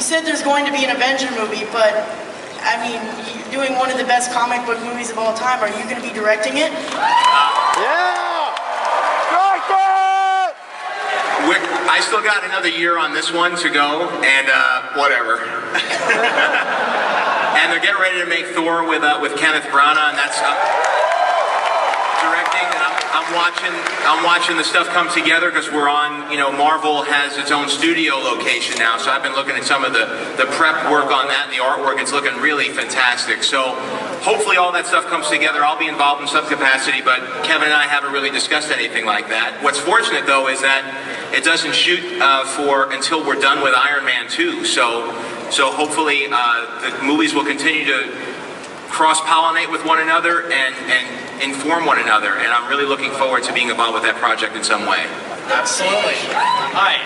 you said there's going to be an Avenger movie, but I mean, you're doing one of the best comic book movies of all time. Are you going to be directing it? Yeah! Strike it! I still got another year on this one to go, and whatever. And they're getting ready to make Thor with Kenneth Branagh, and that's directing. I'm watching the stuff come together because we're on. Marvel has its own studio location now, so I've been looking at some of the prep work on that and the artwork. It's looking really fantastic. So hopefully all that stuff comes together. I'll be involved in some capacity, but Kevin and I haven't really discussed anything like that. What's fortunate though is that it doesn't shoot until we're done with Iron Man 2. So hopefully the movies will continue to cross-pollinate with one another and inform one another, and I'm really looking forward to being involved with that project in some way. Absolutely. Hi,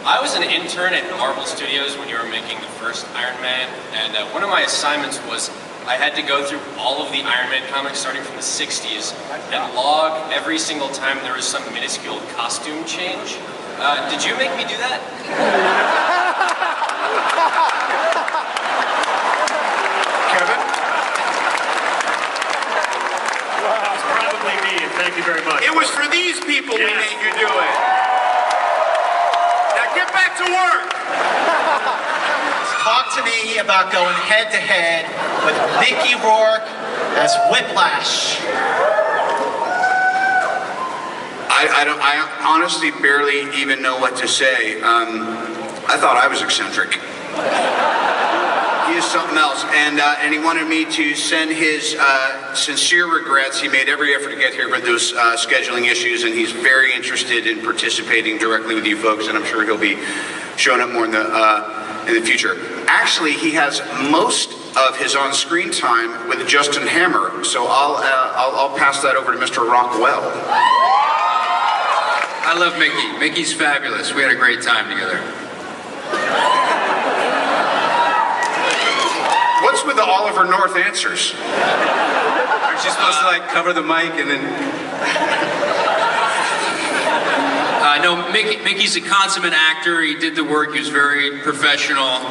I was an intern at Marvel Studios when you were making the first Iron Man, and one of my assignments was I had to go through all of the Iron Man comics starting from the 60s and log every single time there was some minuscule costume change. Did you make me do that? Kevin? That was probably me, and thank you very much. It was for these people we made you do it. Now get back to work. Talk to me about going head-to-head with Mickey Rourke as Whiplash. I honestly barely even know what to say. I thought I was eccentric. He is something else, and he wanted me to send his sincere regrets. He made every effort to get here with those scheduling issues, and he's very interested in participating directly with you folks, and I'm sure he'll be showing up more in the future. Actually, he has most of his on-screen time with Justin Hammer, so I'll pass that over to Mr. Rockwell. I love Mickey. Mickey's fabulous. We had a great time together. What's with the Oliver North answers? Aren't you supposed to cover the mic and then? No, Mickey's a consummate actor. He did the work. He was very professional,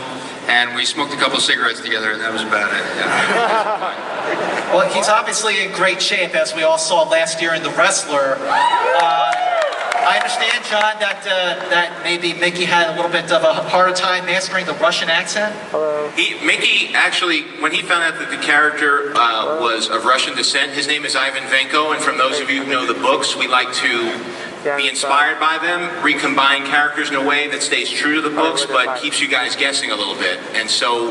and we smoked a couple cigarettes together, and that was about it. Yeah. Well, he's obviously in great shape, as we all saw last year in The Wrestler. I understand, John, that maybe Mickey had a little bit of a harder time mastering the Russian accent. Mickey, actually, when he found out that the character was of Russian descent, his name is Ivan Venko, and from those of you who know the books, we like to be inspired by them, recombine characters in a way that stays true to the books, but keeps you guys guessing a little bit. And so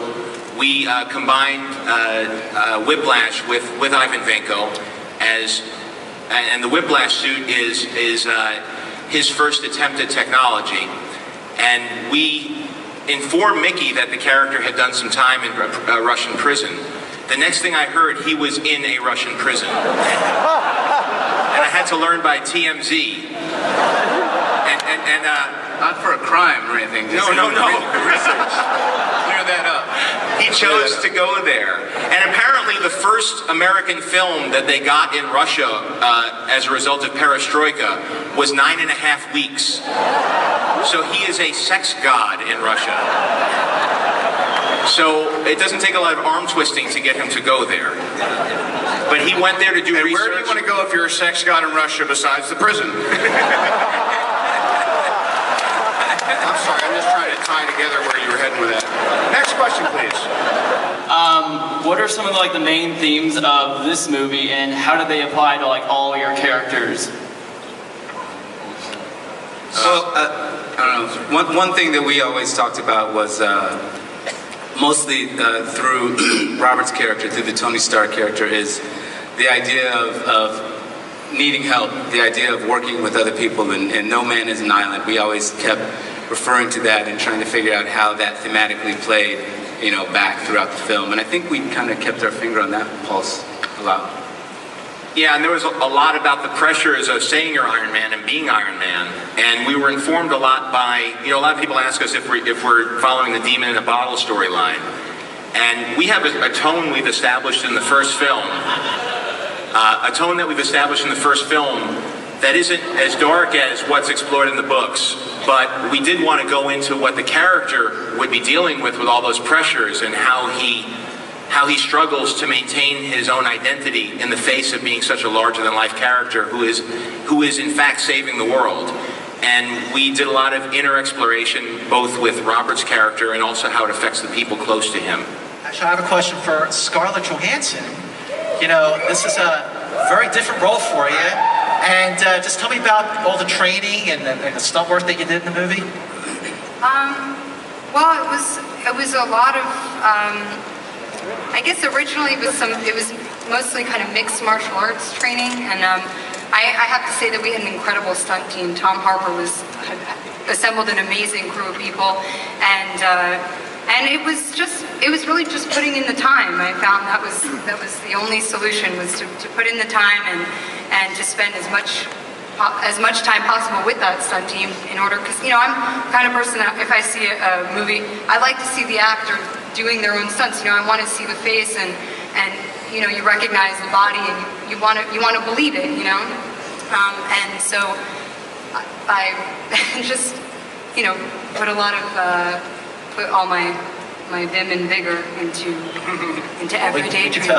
we combined Whiplash with Ivan Venko and the Whiplash suit is his first attempt at technology, and we informed Mickey that the character had done some time in a Russian prison. The next thing I heard, he was in a Russian prison. And I had to learn by TMZ. And Not for a crime or anything. No. Research. Clear that up. He chose to go there. And apparently the first American film that they got in Russia as a result of perestroika was 9.5 weeks. So he is a sex god in Russia. So it doesn't take a lot of arm twisting to get him to go there. But he went there to do research. Where do you want to go if you're a sex god in Russia besides the prison? I'm sorry, I'm just trying to tie together where you were heading with that. Next question, please. What are some of the main themes of this movie, and how do they apply to all your characters? I don't know. One thing that we always talked about was mostly through Robert's character, through the Tony Stark character, is the idea of needing help, the idea of working with other people, and no man is an island. We always kept referring to that and trying to figure out how that thematically played, back throughout the film. And I think we kind of kept our finger on that pulse a lot. Yeah, and there was a lot about the pressures of saying you're Iron Man and being Iron Man. And we were informed a lot by, a lot of people ask us if we're following the demon in a bottle storyline. And we have a tone we've established in the first film. A tone that we've established in the first film that isn't as dark as what's explored in the books. but we did want to go into what the character would be dealing with all those pressures and how he struggles to maintain his own identity in the face of being such a larger-than-life character who is in fact saving the world. And we did a lot of inner exploration, both with Robert's character and also how it affects the people close to him. Actually, I have a question for Scarlett Johansson. You know, this is a very different role for you. And just tell me about all the training and the stunt work that you did in the movie. Well, it was a lot of. I guess originally it was mostly kind of mixed martial arts training, and I have to say that we had an incredible stunt team. Tom Harper had assembled an amazing crew of people, and it was really just putting in the time. I found that was the only solution, was to put in the time and to spend as much time possible with that stunt team, in order, because I'm the kind of person that if I see a movie, I like to see the actor doing their own stunts. I want to see the face and you recognize the body, and you want to believe it, and so I just put all my vim and vigor into everyday training.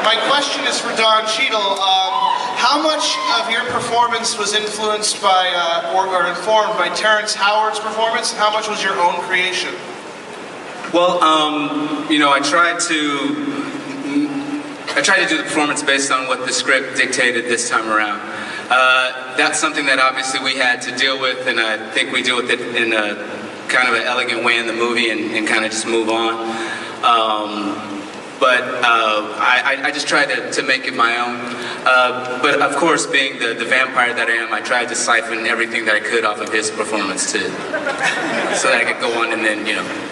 My question is for Don Cheadle. How much of your performance was influenced by or informed by Terrence Howard's performance? How much was your own creation? Well, I tried to do the performance based on what the script dictated this time around. That's something that obviously we had to deal with, and I think we deal with it in a kind of an elegant way in the movie and kind of just move on. But I just tried to make it my own. But of course, being the vampire that I am, I tried to siphon everything that I could off of his performance too, so that I could go on and then,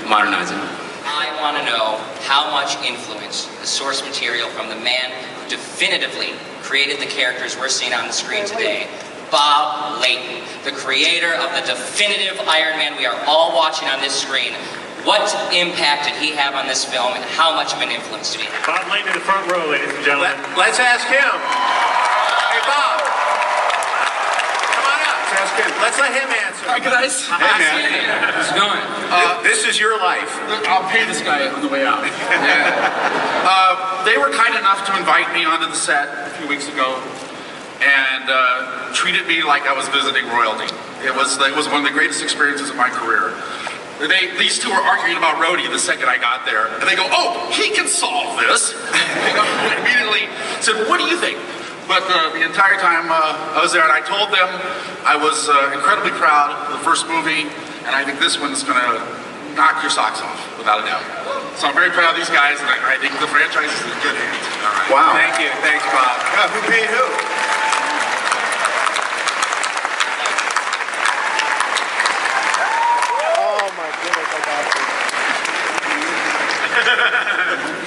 modernize it. I want to know how much influence the source material from the man who definitively created the characters we're seeing on the screen today, Bob Layton, the creator of the definitive Iron Man we are all watching on this screen. What impact did he have on this film, and how much of an influence did he have? Bob Layton in the front row, ladies and gentlemen. Let's ask him. Hey, Bob. Come on up. Let's ask him. Let's let him answer. Hi, guys. Hey, man. How's it going? This is your life. I'll pay this guy on the way out. Yeah. They were kind enough to invite me onto the set a few weeks ago and treated me like I was visiting royalty. It was one of the greatest experiences of my career. These two were arguing about Rhodey the second I got there, and they go, "Oh, he can solve this." I immediately said, "What do you think?" But the entire time I was there, and I told them I was incredibly proud of the first movie, and I think this one's going to knock your socks off, without a doubt. So I'm very proud of these guys, and I think the franchise is in good hands. All right. Wow. Thank you. Thanks, Bob. Yeah, who paid who?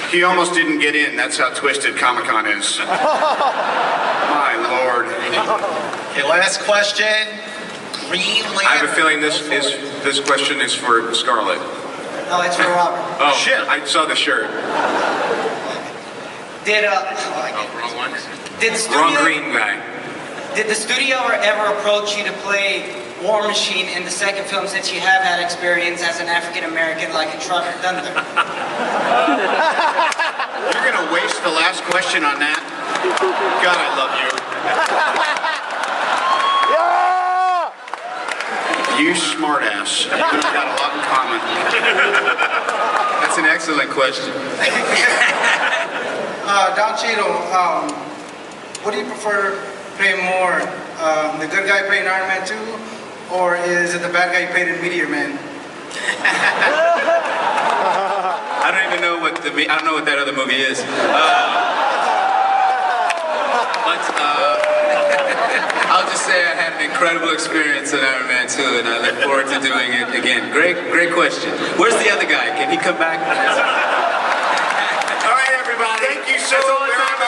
He almost didn't get in. That's how twisted Comic-Con is. My Lord. Okay, last question. Green Lantern. I have a feeling this question is for Scarlett. No, it's for Robert. Oh, shit. I saw the shirt. Wrong one. Did the studio, Wrong green guy. Did the studio ever approach you to play War Machine in the second film, since you have had experience as an African American like in Tropic Thunder? You're going to waste the last question on that? God, I love you. You smartass. You and I got a lot in common. That's an excellent question. Don Cheadle, what do you prefer playing more? The good guy playing Iron Man 2, or is it the bad guy played in Meteor Man? I don't even know what that other movie is. But I'll just say I had an incredible experience in Iron Man 2, and I look forward to doing it again. Great question. Where's the other guy? Can he come back? All right, everybody. Thank you so very much.